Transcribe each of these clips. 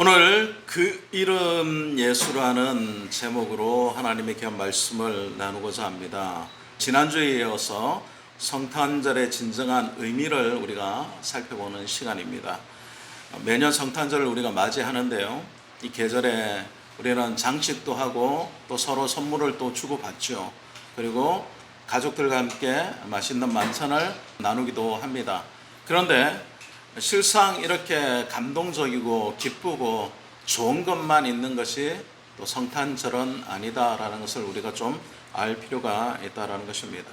오늘 그 이름 예수라는 제목으로 하나님의 귀한 말씀을 나누고자 합니다. 지난주에 이어서 성탄절의 진정한 의미를 우리가 살펴보는 시간입니다. 매년 성탄절을 우리가 맞이하는데요. 이 계절에 우리는 장식도 하고 또 서로 선물을 또 주고받죠. 그리고 가족들과 함께 맛있는 만찬을 나누기도 합니다. 그런데 실상 이렇게 감동적이고 기쁘고 좋은 것만 있는 것이 또 성탄절은 아니다라는 것을 우리가 좀 알 필요가 있다라는 것입니다.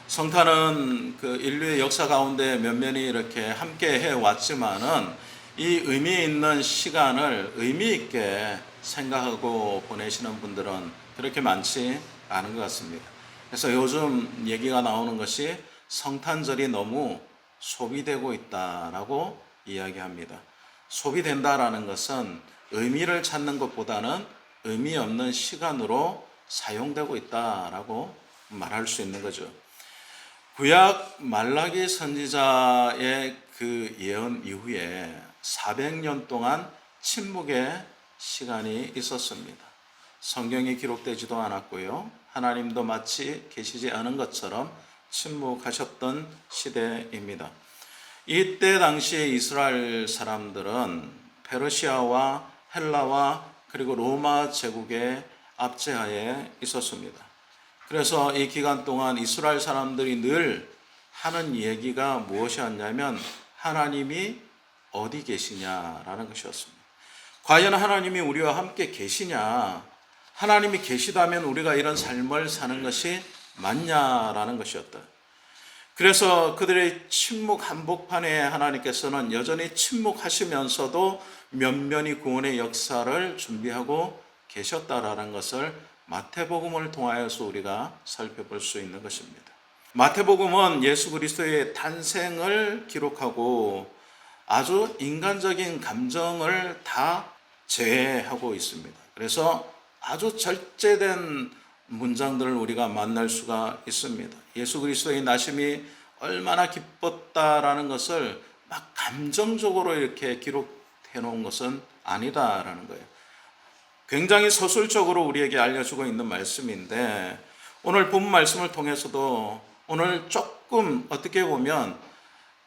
성탄은 그 인류의 역사 가운데 면면이 이렇게 함께 해왔지만은 이 의미 있는 시간을 의미 있게 생각하고 보내시는 분들은 그렇게 많지 않은 것 같습니다. 그래서 요즘 얘기가 나오는 것이 성탄절이 너무 소비되고 있다라고 이야기합니다. 소비된다라는 것은 의미를 찾는 것보다는 의미 없는 시간으로 사용되고 있다라고 말할 수 있는 거죠. 구약 말라기 선지자의 그 예언 이후에 400년 동안 침묵의 시간이 있었습니다. 성경이 기록되지도 않았고요. 하나님도 마치 계시지 않은 것처럼 침묵하셨던 시대입니다. 이때 당시에 이스라엘 사람들은 페르시아와 헬라와 그리고 로마 제국의 압제하에 있었습니다. 그래서 이 기간 동안 이스라엘 사람들이 늘 하는 얘기가 무엇이었냐면 하나님이 어디 계시냐라는 것이었습니다. 과연 하나님이 우리와 함께 계시냐? 하나님이 계시다면 우리가 이런 삶을 사는 것이 맞냐라는 것이었다. 그래서 그들의 침묵 한복판에 하나님께서는 여전히 침묵하시면서도 면면히 구원의 역사를 준비하고 계셨다라는 것을 마태복음을 통하여서 우리가 살펴볼 수 있는 것입니다. 마태복음은 예수 그리스도의 탄생을 기록하고 아주 인간적인 감정을 다 제외하고 있습니다. 그래서 아주 절제된 문장들을 우리가 만날 수가 있습니다. 예수 그리스도의 나심이 얼마나 기뻤다라는 것을 막 감정적으로 이렇게 기록해 놓은 것은 아니다라는 거예요. 굉장히 서술적으로 우리에게 알려주고 있는 말씀인데 오늘 본 말씀을 통해서도 오늘 조금 어떻게 보면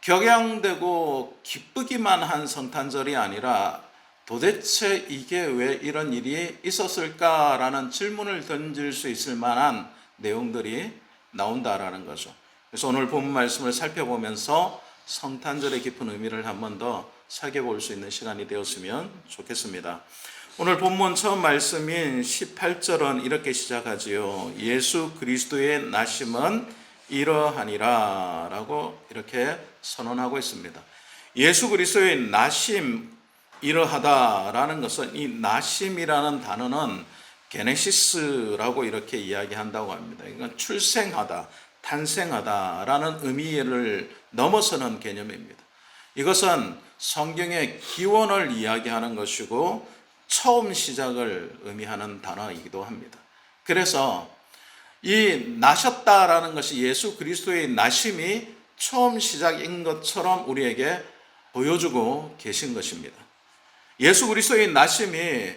격양되고 기쁘기만 한 성탄절이 아니라 도대체 이게 왜 이런 일이 있었을까라는 질문을 던질 수 있을 만한 내용들이 나온다라는 거죠. 그래서 오늘 본 말씀을 살펴보면서 성탄절의 깊은 의미를 한 번 더 살펴볼 수 있는 시간이 되었으면 좋겠습니다. 오늘 본문 처음 말씀인 18절은 이렇게 시작하지요. 예수 그리스도의 나심은 이러하니라 라고 이렇게 선언하고 있습니다. 예수 그리스도의 나심 이러하다라는 것은 이 나심이라는 단어는 게네시스라고 이렇게 이야기한다고 합니다. 이건 출생하다, 탄생하다라는 의미를 넘어서는 개념입니다. 이것은 성경의 기원을 이야기하는 것이고 처음 시작을 의미하는 단어이기도 합니다. 그래서 이 나셨다라는 것이 예수 그리스도의 나심이 처음 시작인 것처럼 우리에게 보여주고 계신 것입니다. 예수 그리스도의 나심이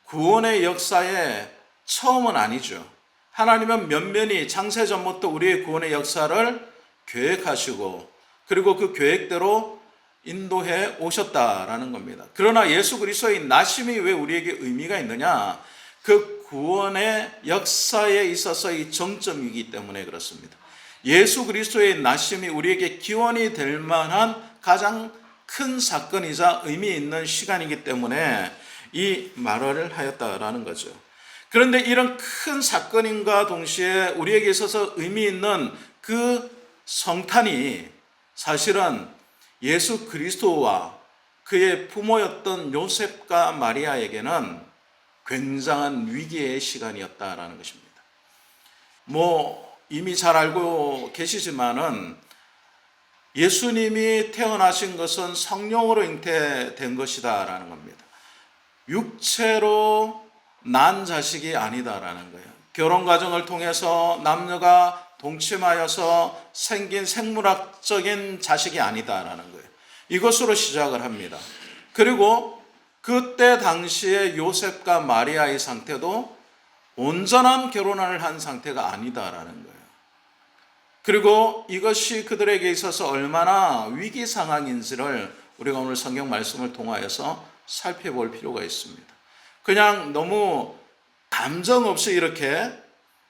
구원의 역사의 처음은 아니죠. 하나님은 면면히 창세전부터 우리의 구원의 역사를 계획하시고 그리고 그 계획대로 인도해 오셨다라는 겁니다. 그러나 예수 그리스도의 나심이 왜 우리에게 의미가 있느냐? 그 구원의 역사에 있어서의 정점이기 때문에 그렇습니다. 예수 그리스도의 나심이 우리에게 기원이 될 만한 가장 큰 사건이자 의미 있는 시간이기 때문에 이 말을 하였다라는 거죠. 그런데 이런 큰 사건인가 동시에 우리에게 있어서 의미 있는 그 성탄이 사실은 예수 그리스도와 그의 부모였던 요셉과 마리아에게는 굉장한 위기의 시간이었다라는 것입니다. 이미 잘 알고 계시지만은 예수님이 태어나신 것은 성령으로 잉태된 것이다라는 겁니다. 육체로 난 자식이 아니다라는 거예요. 결혼 과정을 통해서 남녀가 동침하여서 생긴 생물학적인 자식이 아니다라는 거예요. 이것으로 시작을 합니다. 그리고 그때 당시에 요셉과 마리아의 상태도 온전한 결혼을 한 상태가 아니다라는 거예요. 그리고 이것이 그들에게 있어서 얼마나 위기 상황인지를 우리가 오늘 성경 말씀을 통하여서 살펴볼 필요가 있습니다. 그냥 너무 감정 없이 이렇게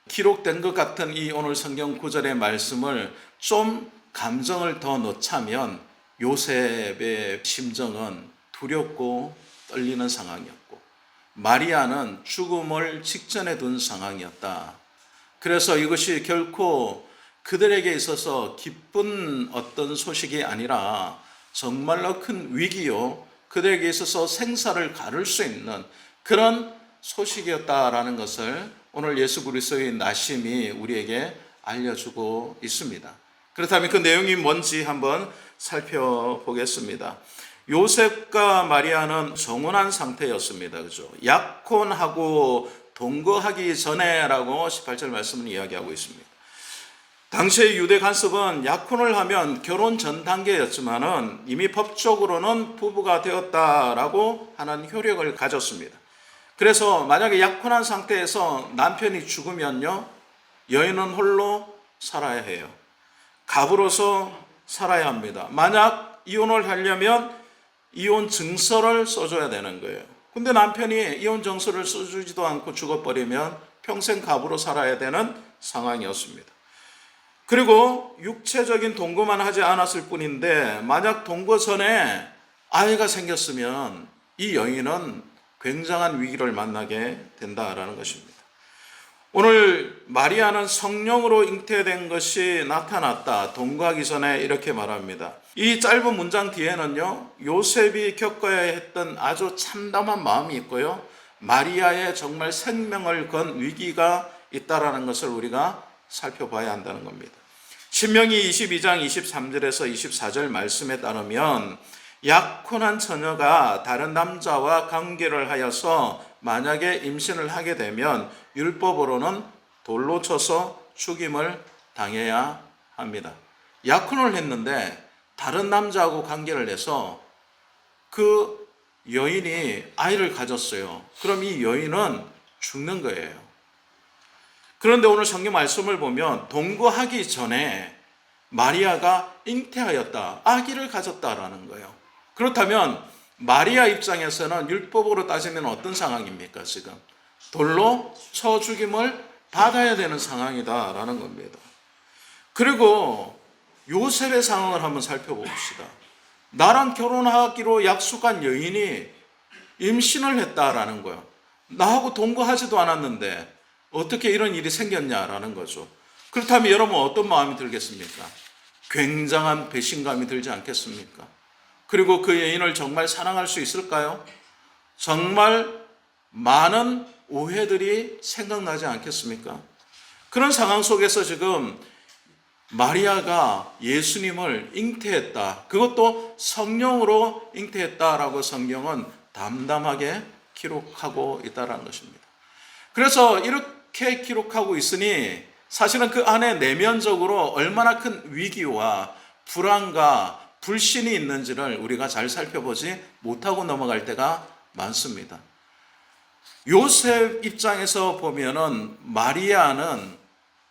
기록된 것 같은 이 오늘 성경 구절의 말씀을 좀 감정을 더 넣자면 요셉의 심정은 두렵고 떨리는 상황이었고 마리아는 죽음을 직전에 둔 상황이었다. 그래서 이것이 결코 그들에게 있어서 기쁜 어떤 소식이 아니라 정말로 큰 위기요, 그들에게 있어서 생사를 가를 수 있는 그런 소식이었다라는 것을 오늘 예수 그리스도의 나심이 우리에게 알려주고 있습니다. 그렇다면 그 내용이 뭔지 한번 살펴보겠습니다. 요셉과 마리아는 정혼한 상태였습니다. 그죠? 약혼하고 동거하기 전에라고 18절 말씀은 이야기하고 있습니다. 당시의 유대 관습은 약혼을 하면 결혼 전 단계였지만은 이미 법적으로는 부부가 되었다라고 하는 효력을 가졌습니다. 그래서 만약에 약혼한 상태에서 남편이 죽으면요, 여인은 홀로 살아야 해요. 갑으로서 살아야 합니다. 만약 이혼을 하려면 이혼 증서를 써줘야 되는 거예요. 근데 남편이 이혼 증서를 써주지도 않고 죽어버리면 평생 갑으로 살아야 되는 상황이었습니다. 그리고 육체적인 동거만 하지 않았을 뿐인데 만약 동거 전에 아이가 생겼으면 이 여인은 굉장한 위기를 만나게 된다라는 것입니다. 오늘 마리아는 성령으로 잉태된 것이 나타났다. 동거하기 전에 이렇게 말합니다. 이 짧은 문장 뒤에는요, 요셉이 겪어야 했던 아주 참담한 마음이 있고요, 마리아의 정말 생명을 건 위기가 있다라는 것을 우리가 살펴봐야 한다는 겁니다. 신명기 22장 23절에서 24절 말씀에 따르면 약혼한 처녀가 다른 남자와 관계를 하여서 만약에 임신을 하게 되면 율법으로는 돌로 쳐서 죽임을 당해야 합니다. 약혼을 했는데 다른 남자하고 관계를 해서 그 여인이 아이를 가졌어요. 그럼 이 여인은 죽는 거예요. 그런데 오늘 성경 말씀을 보면 동거하기 전에 마리아가 잉태하였다, 아기를 가졌다라는 거예요. 그렇다면 마리아 입장에서는 율법으로 따지면 어떤 상황입니까? 지금 돌로 쳐 죽임을 받아야 되는 상황이다라는 겁니다. 그리고 요셉의 상황을 한번 살펴봅시다. 나랑 결혼하기로 약속한 여인이 임신을 했다라는 거예요. 나하고 동거하지도 않았는데 어떻게 이런 일이 생겼냐라는 거죠. 그렇다면 여러분 어떤 마음이 들겠습니까? 굉장한 배신감이 들지 않겠습니까? 그리고 그 여인을 정말 사랑할 수 있을까요? 정말 많은 오해들이 생각나지 않겠습니까? 그런 상황 속에서 지금 마리아가 예수님을 잉태했다, 그것도 성령으로 잉태했다라고 성경은 담담하게 기록하고 있다는 것입니다. 그래서 이렇게 기록하고 있으니 사실은 그 안에 내면적으로 얼마나 큰 위기와 불안과 불신이 있는지를 우리가 잘 살펴보지 못하고 넘어갈 때가 많습니다. 요셉 입장에서 보면은 마리아는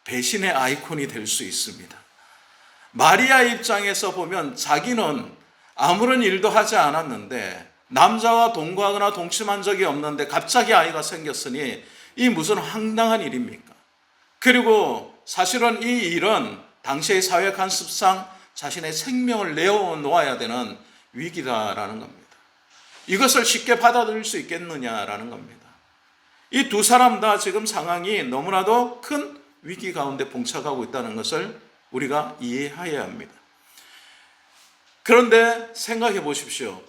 배신의 아이콘이 될 수 있습니다. 마리아 입장에서 보면 자기는 아무런 일도 하지 않았는데 남자와 동거하거나 동침한 적이 없는데 갑자기 아이가 생겼으니 이 무슨 황당한 일입니까? 그리고 사실은 이 일은 당시의 사회 관습상 자신의 생명을 내어놓아야 되는 위기다라는 겁니다. 이것을 쉽게 받아들일 수 있겠느냐라는 겁니다. 이 두 사람 다 지금 상황이 너무나도 큰 위기 가운데 봉착하고 있다는 것을 우리가 이해해야 합니다. 그런데 생각해 보십시오.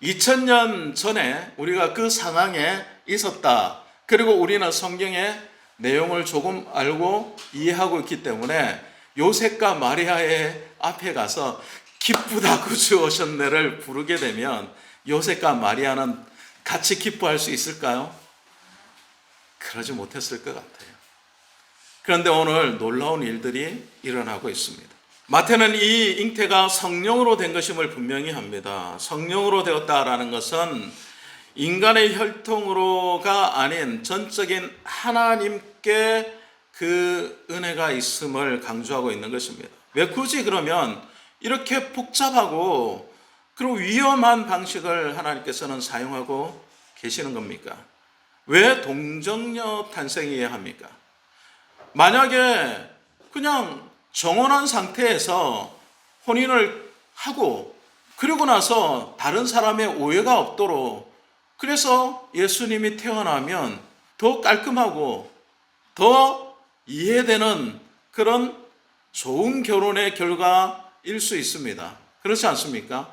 2000년 전에 우리가 그 상황에 있었다. 그리고 우리는 성경의 내용을 조금 알고 이해하고 있기 때문에 요셉과 마리아의 앞에 가서 기쁘다 구주 오셨네를 부르게 되면 요셉과 마리아는 같이 기뻐할 수 있을까요? 그러지 못했을 것 같아요. 그런데 오늘 놀라운 일들이 일어나고 있습니다. 마태는 이 잉태가 성령으로 된 것임을 분명히 합니다. 성령으로 되었다라는 것은 인간의 혈통으로가 아닌 전적인 하나님께 그 은혜가 있음을 강조하고 있는 것입니다. 왜 굳이 그러면 이렇게 복잡하고 그리고 위험한 방식을 하나님께서는 사용하고 계시는 겁니까? 왜 동정녀 탄생이어야 합니까? 만약에 그냥 정혼한 상태에서 혼인을 하고 그리고 나서 다른 사람의 오해가 없도록 그래서 예수님이 태어나면 더 깔끔하고 더 이해되는 그런 좋은 결혼의 결과일 수 있습니다. 그렇지 않습니까?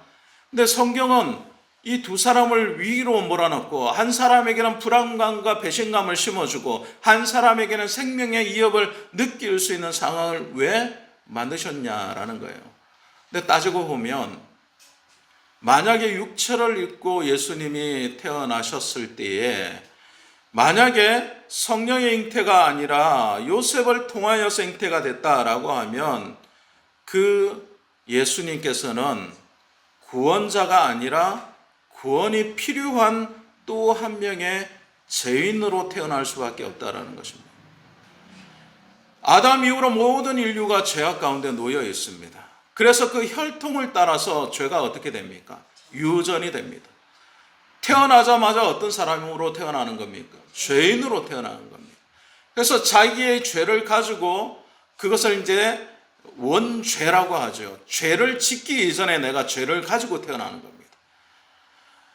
근데 성경은 이 두 사람을 위로 몰아넣고 한 사람에게는 불안감과 배신감을 심어주고 한 사람에게는 생명의 위협을 느낄 수 있는 상황을 왜 만드셨냐라는 거예요. 근데 따지고 보면 만약에 육체를 입고 예수님이 태어나셨을 때에 만약에 성령의 잉태가 아니라 요셉을 통하여서 잉태가 됐다라고 하면 그 예수님께서는 구원자가 아니라 구원이 필요한 또 한 명의 죄인으로 태어날 수밖에 없다라는 것입니다. 아담 이후로 모든 인류가 죄악 가운데 놓여 있습니다. 그래서 그 혈통을 따라서 죄가 어떻게 됩니까? 유전이 됩니다. 태어나자마자 어떤 사람으로 태어나는 겁니까? 죄인으로 태어나는 겁니다. 그래서 자기의 죄를 가지고 그것을 이제 원죄라고 하죠. 죄를 짓기 이전에 내가 죄를 가지고 태어나는 겁니다.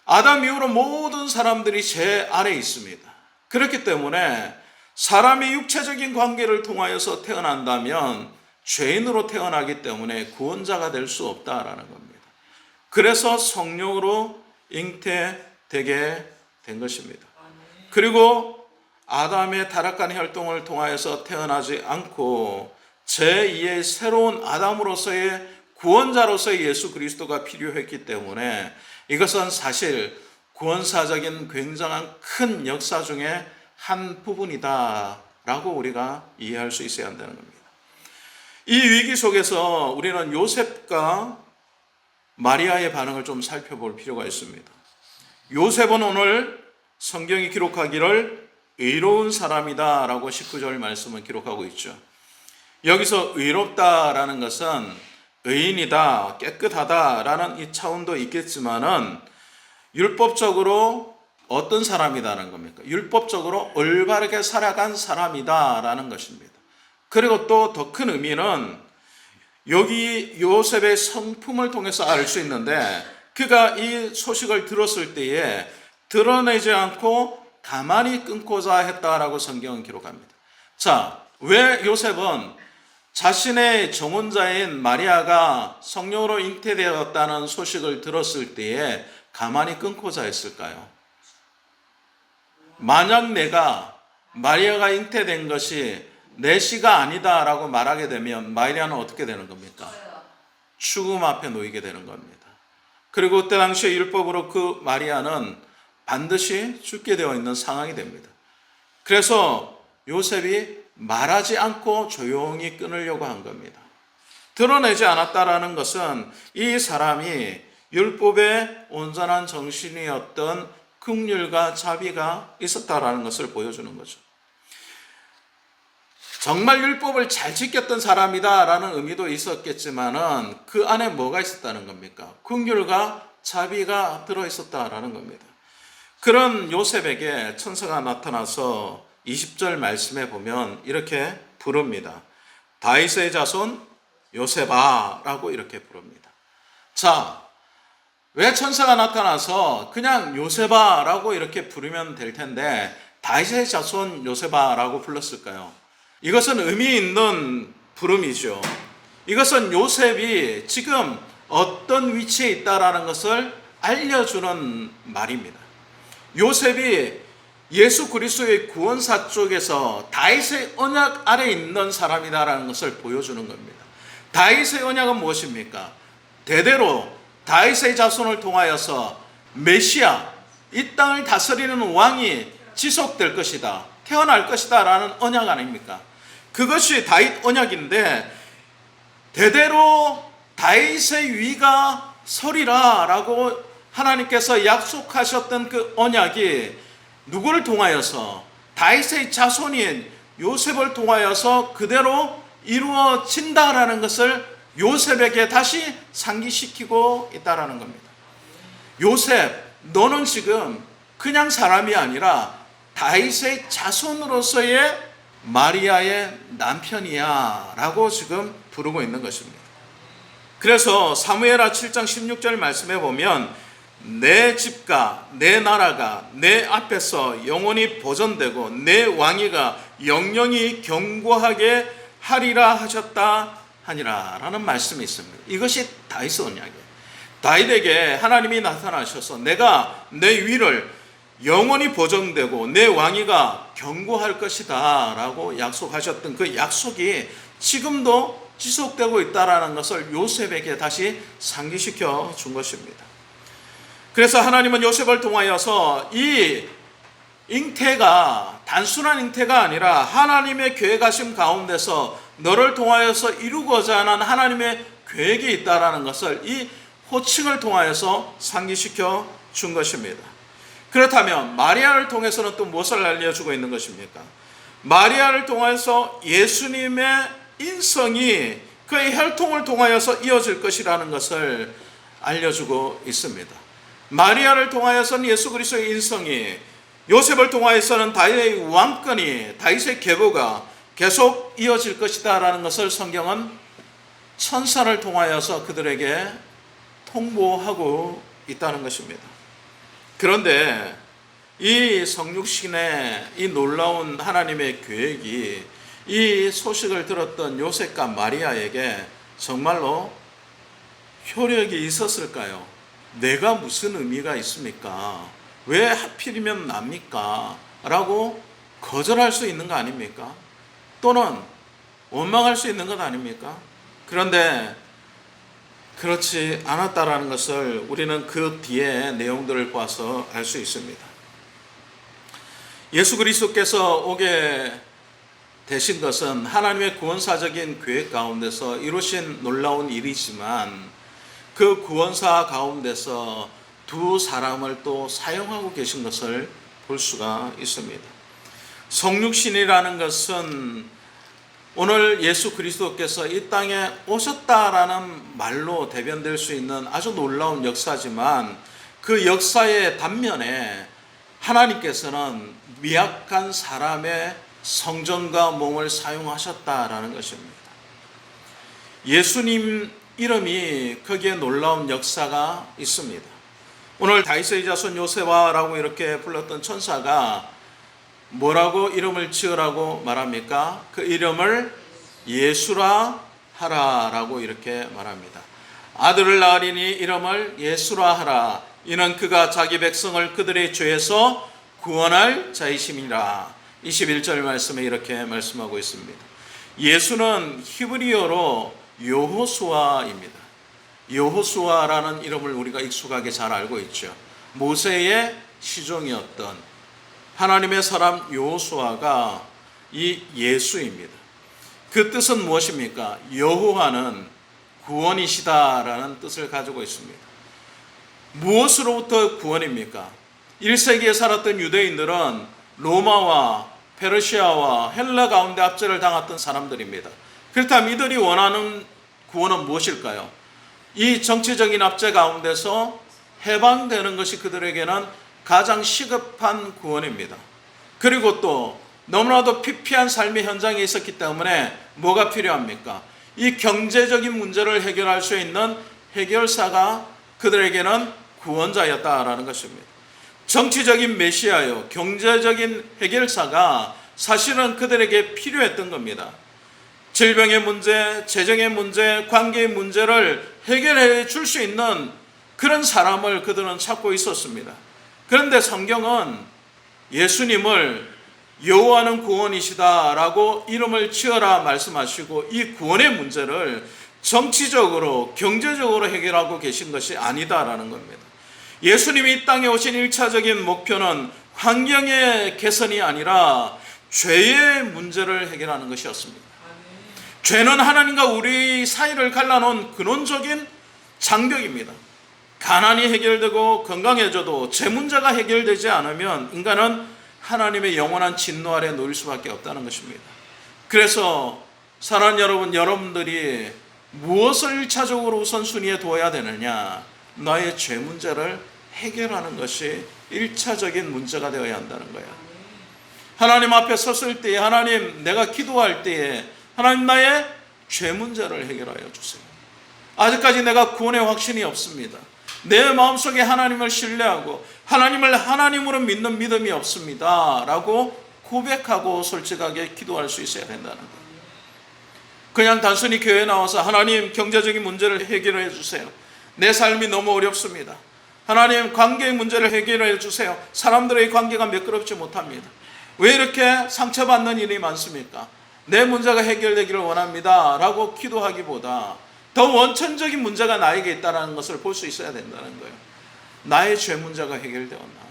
아담 이후로 모든 사람들이 죄 아래 있습니다. 그렇기 때문에 사람이 육체적인 관계를 통하여서 태어난다면 죄인으로 태어나기 때문에 구원자가 될 수 없다라는 겁니다. 그래서 성령으로 잉태되게 된 것입니다. 그리고 아담의 타락한 혈통을 통하여서 태어나지 않고 제2의 새로운 아담으로서의 구원자로서의 예수 그리스도가 필요했기 때문에 이것은 사실 구원사적인 굉장한 큰 역사 중에 한 부분이다라고 우리가 이해할 수 있어야 한다는 겁니다. 이 위기 속에서 우리는 요셉과 마리아의 반응을 좀 살펴볼 필요가 있습니다. 요셉은 오늘 성경이 기록하기를 의로운 사람이다 라고 19절 말씀을 기록하고 있죠. 여기서 의롭다라는 것은 의인이다, 깨끗하다라는 이 차원도 있겠지만은 율법적으로 어떤 사람이다라는 겁니까? 율법적으로 올바르게 살아간 사람이다라는 것입니다. 그리고 또 더 큰 의미는 여기 요셉의 성품을 통해서 알 수 있는데 그가 이 소식을 들었을 때에 드러내지 않고 가만히 끊고자 했다라고 성경은 기록합니다. 자, 왜 요셉은 자신의 정혼자인 마리아가 성령으로 잉태되었다는 소식을 들었을 때에 가만히 끊고자 했을까요? 만약 내가 마리아가 잉태된 것이 내 씨가 아니다라고 말하게 되면 마리아는 어떻게 되는 겁니까? 죽음 앞에 놓이게 되는 겁니다. 그리고 그때 당시에 율법으로 그 마리아는 반드시 죽게 되어 있는 상황이 됩니다. 그래서 요셉이 말하지 않고 조용히 끊으려고 한 겁니다. 드러내지 않았다라는 것은 이 사람이 율법의 온전한 정신이었던 긍휼과 자비가 있었다라는 것을 보여주는 거죠. 정말 율법을 잘 지켰던 사람이다라는 의미도 있었겠지만은 그 안에 뭐가 있었다는 겁니까? 긍휼과 자비가 들어있었다라는 겁니다. 그런 요셉에게 천사가 나타나서 20절 말씀에 보면 이렇게 부릅니다. 다윗의 자손 요셉아라고 이렇게 부릅니다. 자, 왜 천사가 나타나서 그냥 요셉아라고 이렇게 부르면 될 텐데 다윗의 자손 요셉아라고 불렀을까요? 이것은 의미 있는 부름이죠. 이것은 요셉이 지금 어떤 위치에 있다라는 것을 알려주는 말입니다. 요셉이 예수 그리스도의 구원사 쪽에서 다윗의 언약 아래 있는 사람이다라는 것을 보여주는 겁니다. 다윗의 언약은 무엇입니까? 대대로 다윗의 자손을 통하여서 메시아, 이 땅을 다스리는 왕이 지속될 것이다, 태어날 것이다 라는 언약 아닙니까? 그것이 다윗 언약인데 대대로 다윗의 위가 서리라 라고 하나님께서 약속하셨던 그 언약이 누구를 통하여서, 다윗의 자손인 요셉을 통하여서 그대로 이루어진다라는 것을 요셉에게 다시 상기시키고 있다라는 겁니다. 요셉, 너는 지금 그냥 사람이 아니라 다윗의 자손으로서의 마리아의 남편이야 라고 지금 부르고 있는 것입니다. 그래서 사무엘하 7장 16절 말씀해 보면 내 집과 내 나라가 내 앞에서 영원히 보존되고 내 왕위가 영영이 견고하게 하리라 하셨다 하니라 라는 말씀이 있습니다. 이것이 다윗의 언약이에요. 다윗에게 하나님이 나타나셔서 내가 내 위를 영원히 보존되고 내 왕위가 견고할 것이다 라고 약속하셨던 그 약속이 지금도 지속되고 있다는 것을 요셉에게 다시 상기시켜 준 것입니다. 그래서 하나님은 요셉을 통하여서 이 잉태가 단순한 잉태가 아니라 하나님의 계획하심 가운데서 너를 통하여서 이루고자 하는 하나님의 계획이 있다는 것을 이 호칭을 통하여서 상기시켜 준 것입니다. 그렇다면 마리아를 통해서는 또 무엇을 알려주고 있는 것입니까? 마리아를 통해서 예수님의 인성이 그의 혈통을 통하여서 이어질 것이라는 것을 알려주고 있습니다. 마리아를 통하여서는 예수 그리스도의 인성이, 요셉을 통하여서는 다윗의 왕권이, 다윗의 계보가 계속 이어질 것이다 라는 것을 성경은 천사를 통하여서 그들에게 통보하고 있다는 것입니다. 그런데 이 성육신의 이 놀라운 하나님의 계획이 이 소식을 들었던 요셉과 마리아에게 정말로 효력이 있었을까요? 내가 무슨 의미가 있습니까? 왜 하필이면 납니까? 라고 거절할 수 있는 거 아닙니까? 또는 원망할 수 있는 것 아닙니까? 그런데 그렇지 않았다라는 것을 우리는 그 뒤에 내용들을 봐서 알 수 있습니다. 예수 그리스도께서 오게 되신 것은 하나님의 구원사적인 계획 가운데서 이루신 놀라운 일이지만 그 구원사 가운데서 두 사람을 또 사용하고 계신 것을 볼 수가 있습니다. 성육신이라는 것은 오늘 예수 그리스도께서 이 땅에 오셨다라는 말로 대변될 수 있는 아주 놀라운 역사지만 그 역사의 단면에 하나님께서는 미약한 사람의 성전과 몸을 사용하셨다라는 것입니다. 예수님 이름이 거기에 놀라운 역사가 있습니다. 오늘 다윗의 자손 요셉아라고 이렇게 불렀던 천사가 뭐라고 이름을 지으라고 말합니까? 그 이름을 예수라 하라라고 이렇게 말합니다. 아들을 낳으리니 이름을 예수라 하라. 이는 그가 자기 백성을 그들의 죄에서 구원할 자이심이라. 21절 말씀에 이렇게 말씀하고 있습니다. 예수는 히브리어로 여호수아입니다. 여호수아라는 이름을 우리가 익숙하게 잘 알고 있죠. 모세의 시종이었던 하나님의 사람 여호수아가 이 예수입니다. 그 뜻은 무엇입니까? 여호와는 구원이시다라는 뜻을 가지고 있습니다. 무엇으로부터 구원입니까? 1세기에 살았던 유대인들은 로마와 페르시아와 헬라 가운데 압제를 당했던 사람들입니다. 그렇다면 이들이 원하는 구원은 무엇일까요? 이 정치적인 압제 가운데서 해방되는 것이 그들에게는 가장 시급한 구원입니다. 그리고 또 너무나도 피폐한 삶의 현장에 있었기 때문에 뭐가 필요합니까? 이 경제적인 문제를 해결할 수 있는 해결사가 그들에게는 구원자였다라는 것입니다. 정치적인 메시아요, 경제적인 해결사가 사실은 그들에게 필요했던 겁니다. 질병의 문제, 재정의 문제, 관계의 문제를 해결해 줄 수 있는 그런 사람을 그들은 찾고 있었습니다. 그런데 성경은 예수님을 여호와는 구원이시다라고 이름을 지어라 말씀하시고 이 구원의 문제를 정치적으로 경제적으로 해결하고 계신 것이 아니다라는 겁니다. 예수님이 이 땅에 오신 1차적인 목표는 환경의 개선이 아니라 죄의 문제를 해결하는 것이었습니다. 죄는 하나님과 우리 사이를 갈라놓은 근원적인 장벽입니다. 가난이 해결되고 건강해져도 재 문제가 해결되지 않으면 인간은 하나님의 영원한 진노 아래 놓일 수밖에 없다는 것입니다. 그래서 사랑하는 여러분, 여러분들이 무엇을 1차적으로 우선순위에 둬야 되느냐? 나의 죄 문제를 해결하는 것이 1차적인 문제가 되어야 한다는 거예요. 하나님 앞에 섰을 때에, 하나님 내가 기도할 때에 하나님 나의 죄 문제를 해결하여 주세요. 아직까지 내가 구원의 확신이 없습니다. 내 마음속에 하나님을 신뢰하고 하나님을 하나님으로 믿는 믿음이 없습니다 라고 고백하고 솔직하게 기도할 수 있어야 된다는 거예요. 그냥 단순히 교회에 나와서 하나님 경제적인 문제를 해결해 주세요, 내 삶이 너무 어렵습니다, 하나님 관계의 문제를 해결해 주세요, 사람들의 관계가 매끄럽지 못합니다, 왜 이렇게 상처받는 일이 많습니까, 내 문제가 해결되기를 원합니다 라고 기도하기보다 더 원천적인 문제가 나에게 있다는 것을 볼 수 있어야 된다는 거예요. 나의 죄 문제가 해결되었나?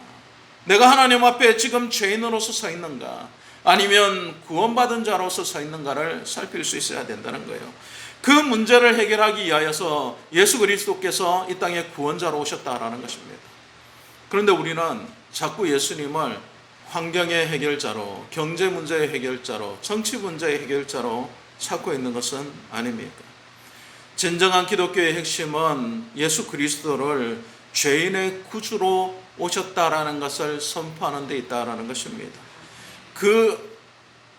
내가 하나님 앞에 지금 죄인으로서 서 있는가? 아니면 구원받은 자로서 서 있는가를 살필 수 있어야 된다는 거예요. 그 문제를 해결하기 위하여서 예수 그리스도께서 이 땅에 구원자로 오셨다라는 것입니다. 그런데 우리는 자꾸 예수님을 환경의 해결자로, 경제 문제의 해결자로, 정치 문제의 해결자로 찾고 있는 것은 아닙니까? 진정한 기독교의 핵심은 예수 그리스도를 죄인의 구주로 오셨다라는 것을 선포하는 데 있다라는 것입니다. 그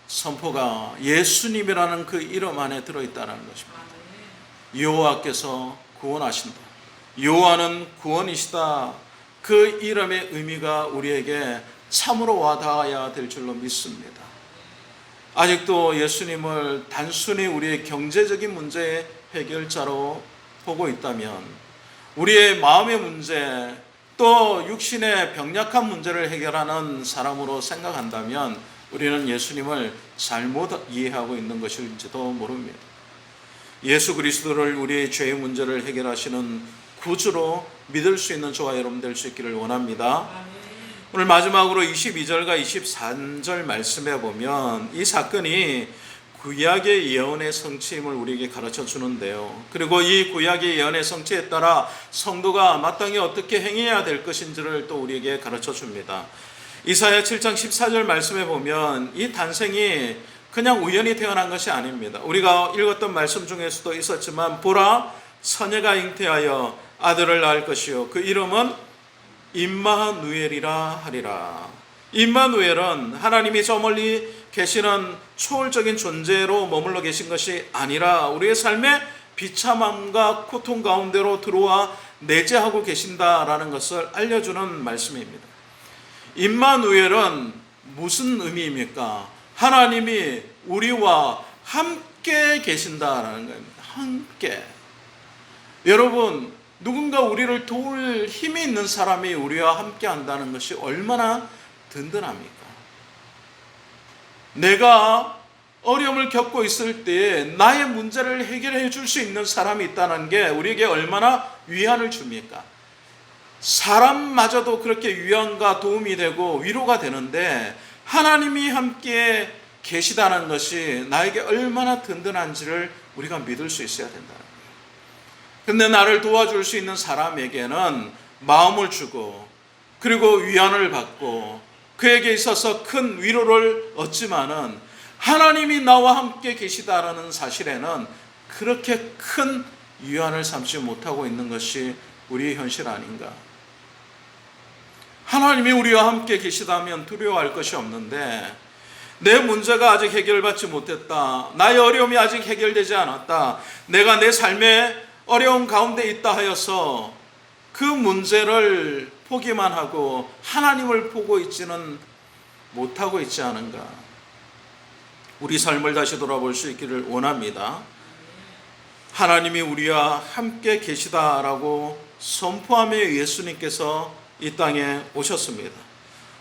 선포가 예수님이라는 그 이름 안에 들어있다는 것입니다. 여호와께서 구원하신다, 여호와는 구원이시다, 그 이름의 의미가 우리에게 참으로 와닿아야 될 줄로 믿습니다. 아직도 예수님을 단순히 우리의 경제적인 문제의 해결자로 보고 있다면, 우리의 마음의 문제, 또 육신의 병약한 문제를 해결하는 사람으로 생각한다면 우리는 예수님을 잘못 이해하고 있는 것일지도 모릅니다. 예수 그리스도를 우리의 죄의 문제를 해결하시는 구주로 믿을 수 있는 저와 여러분 될 수 있기를 원합니다. 오늘 마지막으로 22절과 23절 말씀에 보면 이 사건이 구약의 예언의 성취임을 우리에게 가르쳐 주는데요. 그리고 이 구약의 예언의 성취에 따라 성도가 마땅히 어떻게 행해야 될 것인지를 또 우리에게 가르쳐 줍니다. 이사야 7장 14절 말씀에 보면 이 탄생이 그냥 우연히 태어난 것이 아닙니다. 우리가 읽었던 말씀 중에서도 있었지만, 보라, 처녀가 잉태하여 아들을 낳을 것이요 그 이름은 임마누엘이라 하리라. 임마누엘은 하나님이 저 멀리 계시는 초월적인 존재로 머물러 계신 것이 아니라 우리의 삶에 비참함과 고통 가운데로 들어와 내재하고 계신다라는 것을 알려주는 말씀입니다. 임마누엘은 무슨 의미입니까? 하나님이 우리와 함께 계신다라는 겁니다. 함께. 여러분, 누군가 우리를 도울 힘이 있는 사람이 우리와 함께 한다는 것이 얼마나 든든합니까? 내가 어려움을 겪고 있을 때 나의 문제를 해결해 줄 수 있는 사람이 있다는 게 우리에게 얼마나 위안을 줍니까? 사람마저도 그렇게 위안과 도움이 되고 위로가 되는데 하나님이 함께 계시다는 것이 나에게 얼마나 든든한지를 우리가 믿을 수 있어야 된다는 거예요. 근데 나를 도와줄 수 있는 사람에게는 마음을 주고 그리고 위안을 받고 그에게 있어서 큰 위로를 얻지만은 하나님이 나와 함께 계시다라는 사실에는 그렇게 큰 위안을 삼지 못하고 있는 것이 우리의 현실 아닌가? 하나님이 우리와 함께 계시다면 두려워할 것이 없는데, 내 문제가 아직 해결받지 못했다, 나의 어려움이 아직 해결되지 않았다, 내가 내 삶의 어려운 가운데 있다 하여서 그 문제를 포기만 하고 하나님을 보고 있지는 못하고 있지 않은가? 우리 삶을 다시 돌아볼 수 있기를 원합니다. 하나님이 우리와 함께 계시다라고 선포하며 예수님께서 이 땅에 오셨습니다.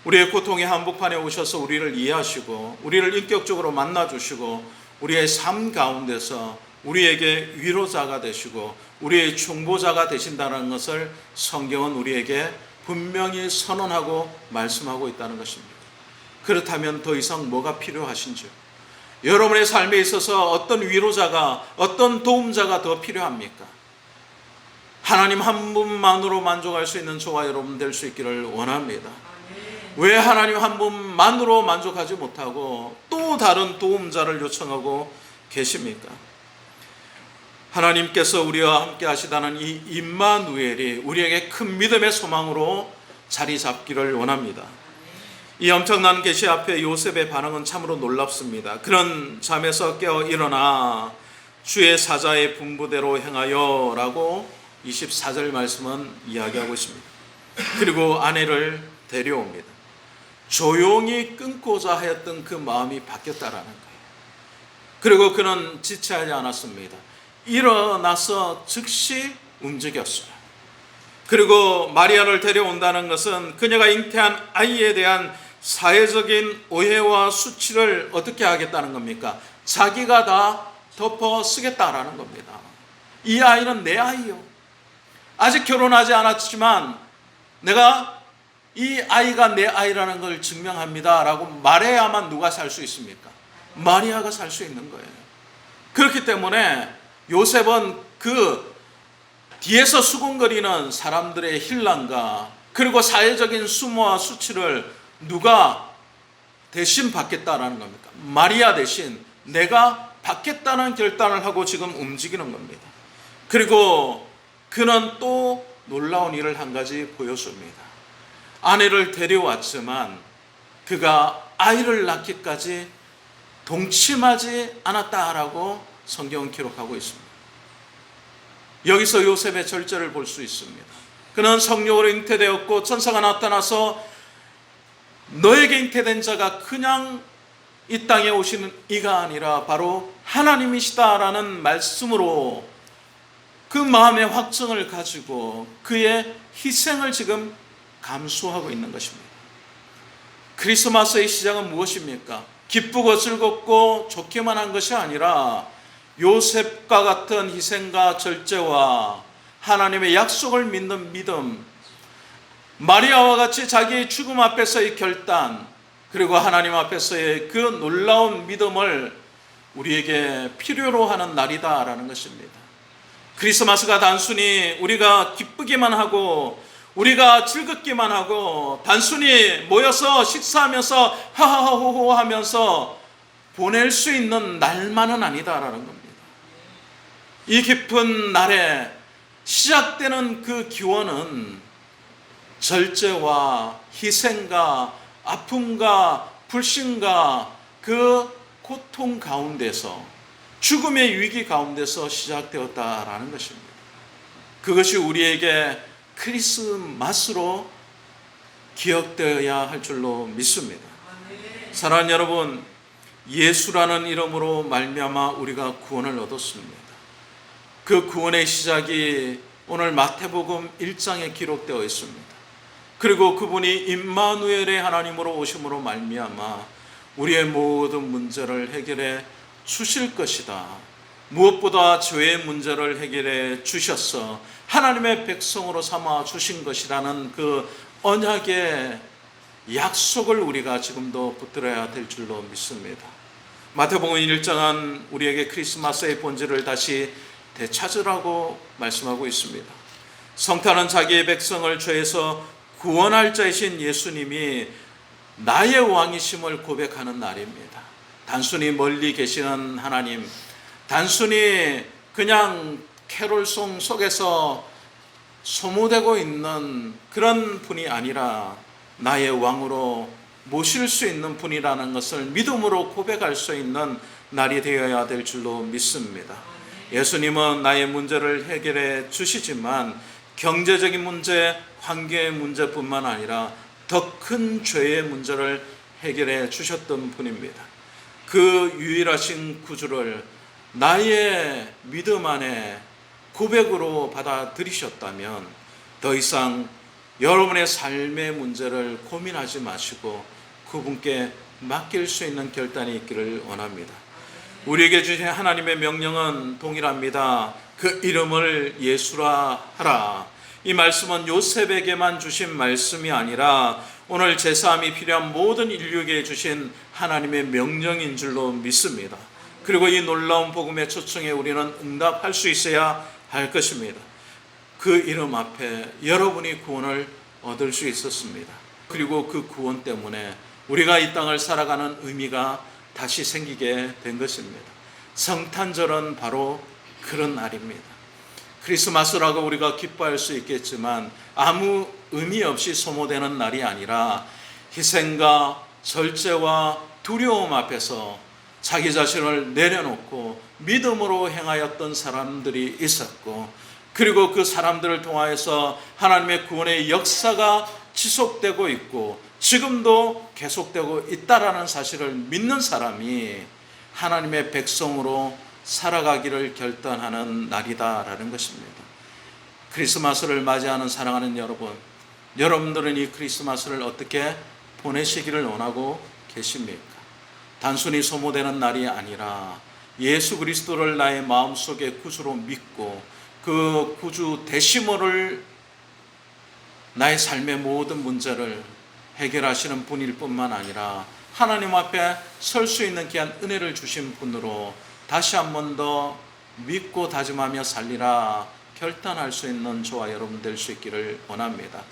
우리의 고통의 한복판에 오셔서 우리를 이해하시고 우리를 인격적으로 만나주시고 우리의 삶 가운데서 우리에게 위로자가 되시고 우리의 중보자가 되신다는 것을 성경은 우리에게 분명히 선언하고 말씀하고 있다는 것입니다. 그렇다면 더 이상 뭐가 필요하신지요? 여러분의 삶에 있어서 어떤 위로자가, 어떤 도움자가 더 필요합니까? 하나님 한 분만으로 만족할 수 있는 저와 여러분 될 수 있기를 원합니다. 왜 하나님 한 분만으로 만족하지 못하고 또 다른 도움자를 요청하고 계십니까? 하나님께서 우리와 함께 하시다는 이 임마누엘이 우리에게 큰 믿음의 소망으로 자리 잡기를 원합니다. 이 엄청난 계시 앞에 요셉의 반응은 참으로 놀랍습니다. 그런 잠에서 깨어 일어나 주의 사자의 분부대로 행하여 라고 24절 말씀은 이야기하고 있습니다. 그리고 아내를 데려옵니다. 조용히 끊고자 하였던 그 마음이 바뀌었다라는 거예요. 그리고 그는 지체하지 않았습니다. 일어나서 즉시 움직였어요. 그리고 마리아를 데려온다는 것은 그녀가 잉태한 아이에 대한 사회적인 오해와 수치를 어떻게 하겠다는 겁니까? 자기가 다 덮어 쓰겠다라는 겁니다. 이 아이는 내 아이요. 아직 결혼하지 않았지만 내가 이 아이가 내 아이라는 걸 증명합니다 라고 말해야만 누가 살 수 있습니까? 마리아가 살 수 있는 거예요. 그렇기 때문에 요셉은 그 뒤에서 수군거리는 사람들의 hir난과 그리고 사회적인 수모와 수치를 누가 대신 받겠다라는 겁니까? 마리아 대신 내가 받겠다는 결단을 하고 지금 움직이는 겁니다. 그리고 그는 또 놀라운 일을 한 가지 보였습니다. 아내를 데려왔지만 그가 아이를 낳기까지 동침하지 않았다라고 성경은 기록하고 있습니다. 여기서 요셉의 절제를 볼 수 있습니다. 그는 성령으로 잉태되었고 천사가 나타나서 너에게 잉태된 자가 그냥 이 땅에 오시는 이가 아니라 바로 하나님이시다라는 말씀으로 그 마음의 확증을 가지고 그의 희생을 지금 감수하고 있는 것입니다. 크리스마스의 시작은 무엇입니까? 기쁘고 즐겁고 좋기만 한 것이 아니라 요셉과 같은 희생과 절제와 하나님의 약속을 믿는 믿음, 마리아와 같이 자기의 죽음 앞에서의 결단, 그리고 하나님 앞에서의 그 놀라운 믿음을 우리에게 필요로 하는 날이다라는 것입니다. 크리스마스가 단순히 우리가 기쁘기만 하고 우리가 즐겁기만 하고 단순히 모여서 식사하면서 하하호호 하면서 보낼 수 있는 날만은 아니다라는 겁니다. 이 깊은 날에 시작되는 그 기원은 절제와 희생과 아픔과 불신과 그 고통 가운데서 죽음의 위기 가운데서 시작되었다라는 것입니다. 그것이 우리에게 크리스마스로 기억되어야 할 줄로 믿습니다. 사랑하는 여러분, 예수라는 이름으로 말미암아 우리가 구원을 얻었습니다. 그 구원의 시작이 오늘 마태복음 1장에 기록되어 있습니다. 그리고 그분이 임마누엘의 하나님으로 오심으로 말미암아 우리의 모든 문제를 해결해 주실 것이다. 무엇보다 죄의 문제를 해결해 주셔서 하나님의 백성으로 삼아 주신 것이라는 그 언약의 약속을 우리가 지금도 붙들어야 될 줄로 믿습니다. 마태복음 1장은 우리에게 크리스마스의 본질을 다시 되찾으라고 말씀하고 있습니다. 성탄은 자기의 백성을 죄에서 구원할 자이신 예수님이 나의 왕이심을 고백하는 날입니다. 단순히 멀리 계시는 하나님, 단순히 그냥 캐롤송 속에서 소모되고 있는 그런 분이 아니라 나의 왕으로 모실 수 있는 분이라는 것을 믿음으로 고백할 수 있는 날이 되어야 될 줄로 믿습니다. 예수님은 나의 문제를 해결해 주시지만 경제적인 문제, 환경의 문제뿐만 아니라 더 큰 죄의 문제를 해결해 주셨던 분입니다. 그 유일하신 구주를 나의 믿음 안에 고백으로 받아들이셨다면 더 이상 여러분의 삶의 문제를 고민하지 마시고 그분께 맡길 수 있는 결단이 있기를 원합니다. 우리에게 주신 하나님의 명령은 동일합니다. 그 이름을 예수라 하라. 이 말씀은 요셉에게만 주신 말씀이 아니라 오늘 제사함이 필요한 모든 인류에게 주신 하나님의 명령인 줄로 믿습니다. 그리고 이 놀라운 복음의 초청에 우리는 응답할 수 있어야 할 것입니다. 그 이름 앞에 여러분이 구원을 얻을 수 있었습니다. 그리고 그 구원 때문에 우리가 이 땅을 살아가는 의미가 다시 생기게 된 것입니다. 성탄절은 바로 그런 날입니다. 크리스마스라고 우리가 기뻐할 수 있겠지만 아무 의미 없이 소모되는 날이 아니라 희생과 절제와 두려움 앞에서 자기 자신을 내려놓고 믿음으로 행하였던 사람들이 있었고, 그리고 그 사람들을 통하여서 하나님의 구원의 역사가 지속되고 있고 지금도 계속되고 있다라는 사실을 믿는 사람이 하나님의 백성으로 살아가기를 결단하는 날이다라는 것입니다. 크리스마스를 맞이하는 사랑하는 여러분, 여러분들은 이 크리스마스를 어떻게 보내시기를 원하고 계십니까? 단순히 소모되는 날이 아니라 예수 그리스도를 나의 마음속에 구주로 믿고 그 구주 되심을 나의 삶의 모든 문제를 해결하시는 분일 뿐만 아니라 하나님 앞에 설 수 있는 귀한 은혜를 주신 분으로 다시 한 번 더 믿고 다짐하며 살리라 결단할 수 있는 저와 여러분 될 수 있기를 원합니다.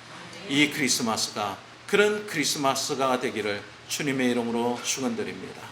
이 크리스마스가 그런 크리스마스가 되기를 주님의 이름으로 축원드립니다.